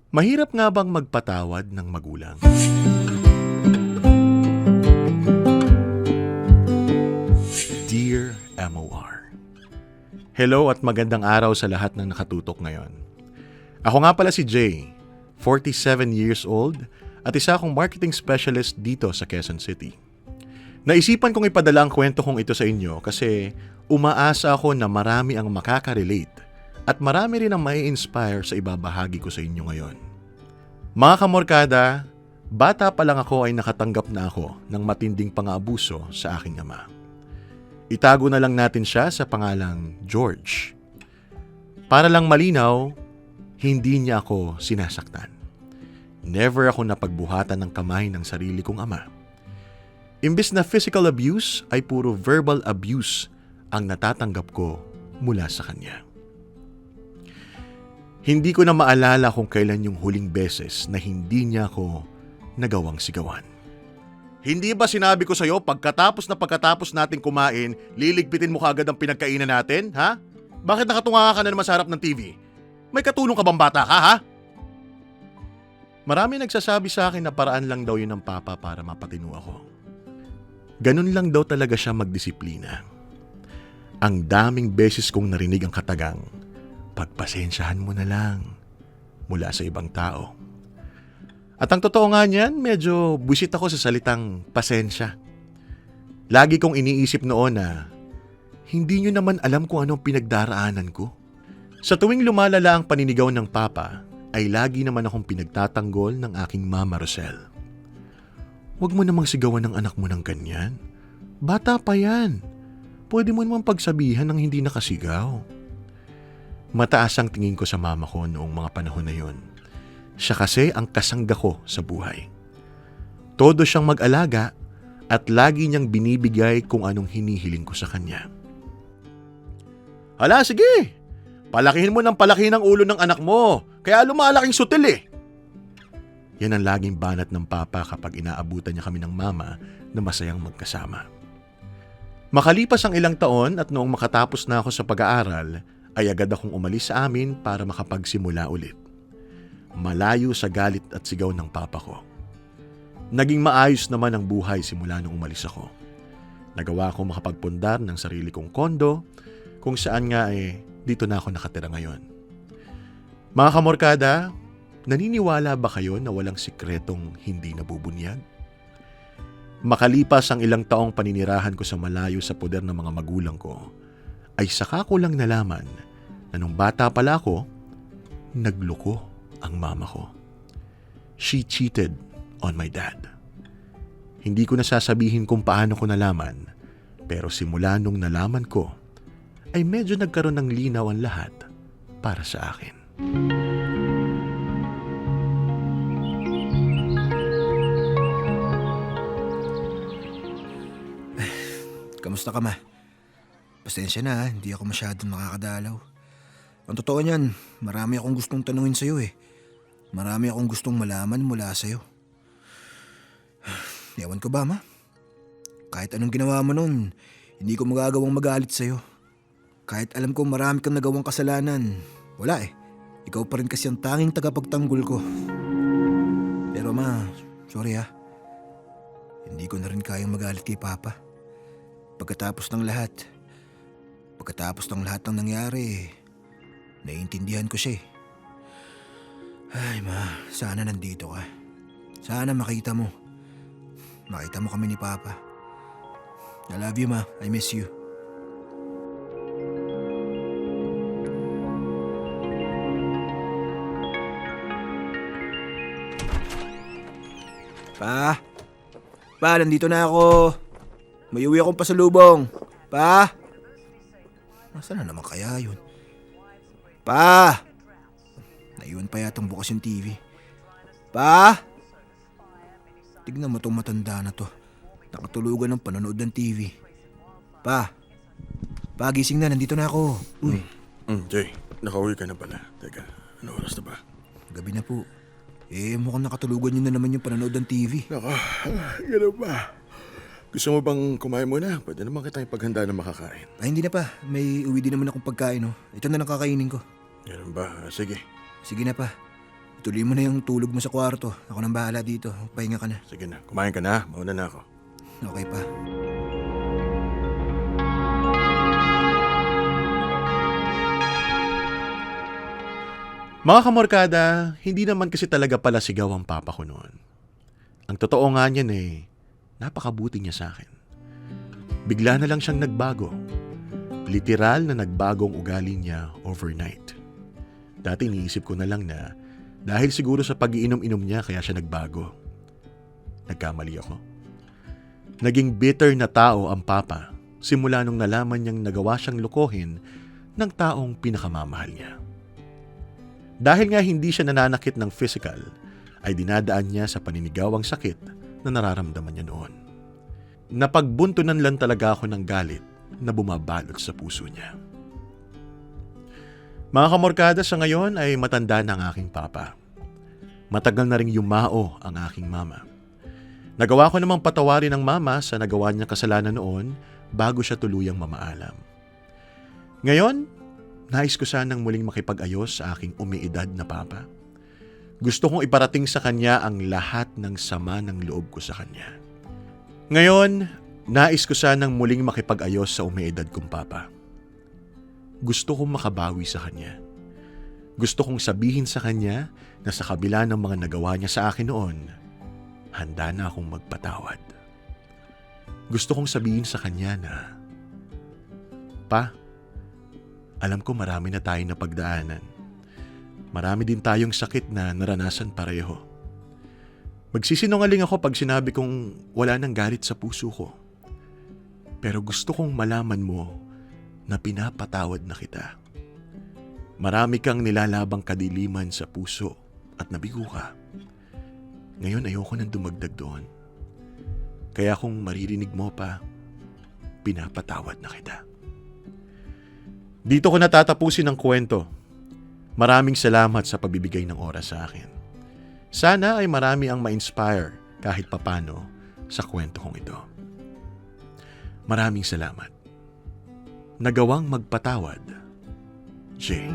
Mahirap nga bang magpatawad ng magulang? Dear MOR, hello at magandang araw sa lahat ng nakatutok ngayon. Ako nga pala si Jay, 47 years old at isa akong marketing specialist dito sa Quezon City. Naisipan kong ipadala ang kwento kong ito sa inyo kasi umaasa ako na marami ang makaka-relate at marami rin ang mai-inspire sa ibabahagi ko sa inyo ngayon. Mga kamorkada, bata pa lang ako ay nakatanggap na ako ng matinding pang-aabuso sa aking ama. Itago na lang natin siya sa pangalang George. Para lang malinaw, hindi niya ako sinasaktan. Never ako napagbuhatan ng kamay ng sarili kong ama. Imbes na physical abuse ay puro verbal abuse ang natatanggap ko mula sa kanya. Hindi ko na maalala kung kailan yung huling beses na hindi niya ako nagawang sigawan. Hindi ba sinabi ko sa'yo pagkatapos natin kumain, liligpitin mo kaagad ang pinagkainan natin, ha? Bakit nakatunga ka na naman sa harap ng TV? May katulong ka bang bata ka, ha? Marami nagsasabi sa akin na paraan lang daw yun ng papa para mapatino ako. Ganun lang daw talaga siya magdisiplina. Ang daming beses kong narinig ang katagang, pagpasensyahan mo na lang mula sa ibang tao. At ang totoo nga niyan, medyo buwisit ako sa salitang pasensya. Lagi kong iniisip noon na hindi nyo naman alam kung anong pinagdaraanan ko. Sa tuwing lumalala ang paninigaw ng papa, ay lagi naman akong pinagtatanggol ng aking mama Rosel. Huwag mo namang sigawan ng anak mo ng ganyan. Bata pa yan. Pwede mo namang pagsabihan ng hindi nakasigaw. Mataas ang tingin ko sa mama ko noong mga panahon na yon. Siya kasi ang kasangga ko sa buhay. Todo siyang mag-alaga at lagi niyang binibigay kung anong hinihiling ko sa kanya. Hala, sige! Palakihin mo ng palakihin ang ulo ng anak mo, kaya lumalaking sutil eh. Yan ang laging banat ng papa kapag inaabutan niya kami ng mama na masayang magkasama. Makalipas ang ilang taon at noong makatapos na ako sa pag-aaral, ay agad akong umalis sa amin para makapagsimula ulit. Malayo sa galit at sigaw ng papa ko. Naging maayos naman ang buhay simula nung umalis ako. Nagawa ko makapagpundar ng sarili kong kondo kung saan nga dito na ako nakatira ngayon. Mga kamorkada, naniniwala ba kayo na walang sikretong hindi nabubunyag? Makalipas ang ilang taong paninirahan ko sa malayo sa poder ng mga magulang ko, ay saka ko lang nalaman na nung bata pala ako, nagloko ang mama ko. She cheated on my dad. Hindi ko nasasabihin kung paano ko nalaman, pero simula nung nalaman ko, ay medyo nagkaroon ng linaw ang lahat para sa akin. Kamusta ka, ma? Pasensya na, hindi ako masyadong nakakadalaw. Ang totoo niyan, marami akong gustong tanungin sa'yo eh. Marami akong gustong malaman mula sa'yo. Ewan ko ba, ma? Kahit anong ginawa mo nun, hindi ko magagawang magalit sa'yo. Kahit alam ko marami kang nagawang kasalanan, wala eh. Ikaw pa rin kasi ang tanging tagapagtanggol ko. Pero ma, sorry ha. Hindi ko na rin kayang magalit kay Papa. Pagkatapos ng lahat ng nangyari, naiintindihan ko siya eh. Ay ma, sana nandito ka. Sana makita mo kami ni Papa. I love you ma, I miss you. Pa, nandito na ako. May uwi akong pasalubong. Pa! Nasaan na naman kaya yun? Pa! Naiwan pa yatang bukas yung TV. Pa! Tignan mo tong matanda na to. Nakatulugan ng panonood ng TV. Pa! Pa, gising na. Nandito na ako. Uy. Jay, nakauwi ka na pala. Teka, ano oras na ba? Gabi na po. Mukhang nakatulugan nyo na naman yung panonood ng TV. Naka, gano'n ba? Gusto mo bang kumain muna? Pwede naman kita ipaghanda na makakain. Ay, hindi na pa. May uwi din naman akong pagkain, oh. Ito na lang kakainin ko. Gano'n ba? Sige. Sige na pa. Tuloy mo na yung tulog mo sa kwarto. Ako nang bahala dito. Pahinga ka na. Sige na, kumain ka na. Mauna na ako. Okay pa. Mga kamorkada, hindi naman kasi talaga pala sigaw ang papa ko noon. Ang totoo nga niyan napakabuti niya sa akin. Bigla na lang siyang nagbago. Literal na nagbagong ugali niya overnight. Dati iniisip ko na lang na dahil siguro sa pag-iinom-inom niya kaya siya nagbago. Nagkamali ako. Naging bitter na tao ang papa simula nung nalaman niyang nagawa siyang lokohin ng taong pinakamamahal niya. Dahil nga hindi siya nananakit ng physical, ay dinadaan niya sa paninigawang sakit na nararamdaman niya noon. Napagbuntunan lang talaga ako ng galit na bumabalot sa puso niya. Mga kamorkada, sa ngayon ay matanda na ang aking papa. Matagal na ring yumao ang aking mama. Nagawa ko namang patawarin ng mama sa nagawa niyang kasalanan noon bago siya tuluyang mamaalam. Ngayon, nais ko sanang muling makipag-ayos sa aking umiidad na papa. Gusto kong iparating sa kanya ang lahat ng sama ng loob ko sa kanya. Ngayon, nais ko sanang muling makipag-ayos sa umiidad kong papa. Gusto kong makabawi sa kanya. Gusto kong sabihin sa kanya na sa kabila ng mga nagawa niya sa akin noon, handa na akong magpatawad. Gusto kong sabihin sa kanya na, Pa, alam ko marami na tayong napagdaanan. Marami din tayong sakit na naranasan pareho. Magsisinungaling ako pag sinabi kong wala nang galit sa puso ko. Pero gusto kong malaman mo na pinapatawad na kita. Marami kang nilalabang kadiliman sa puso at nabigo ka. Ngayon ayoko nang dumagdag doon. Kaya kung maririnig mo pa, pinapatawad na kita. Dito ko natatapusin ang kwento. Maraming salamat sa pagbibigay ng oras sa akin. Sana ay marami ang ma-inspire kahit papano sa kwento kong ito. Maraming salamat. Nagawang magpatawad, Jay.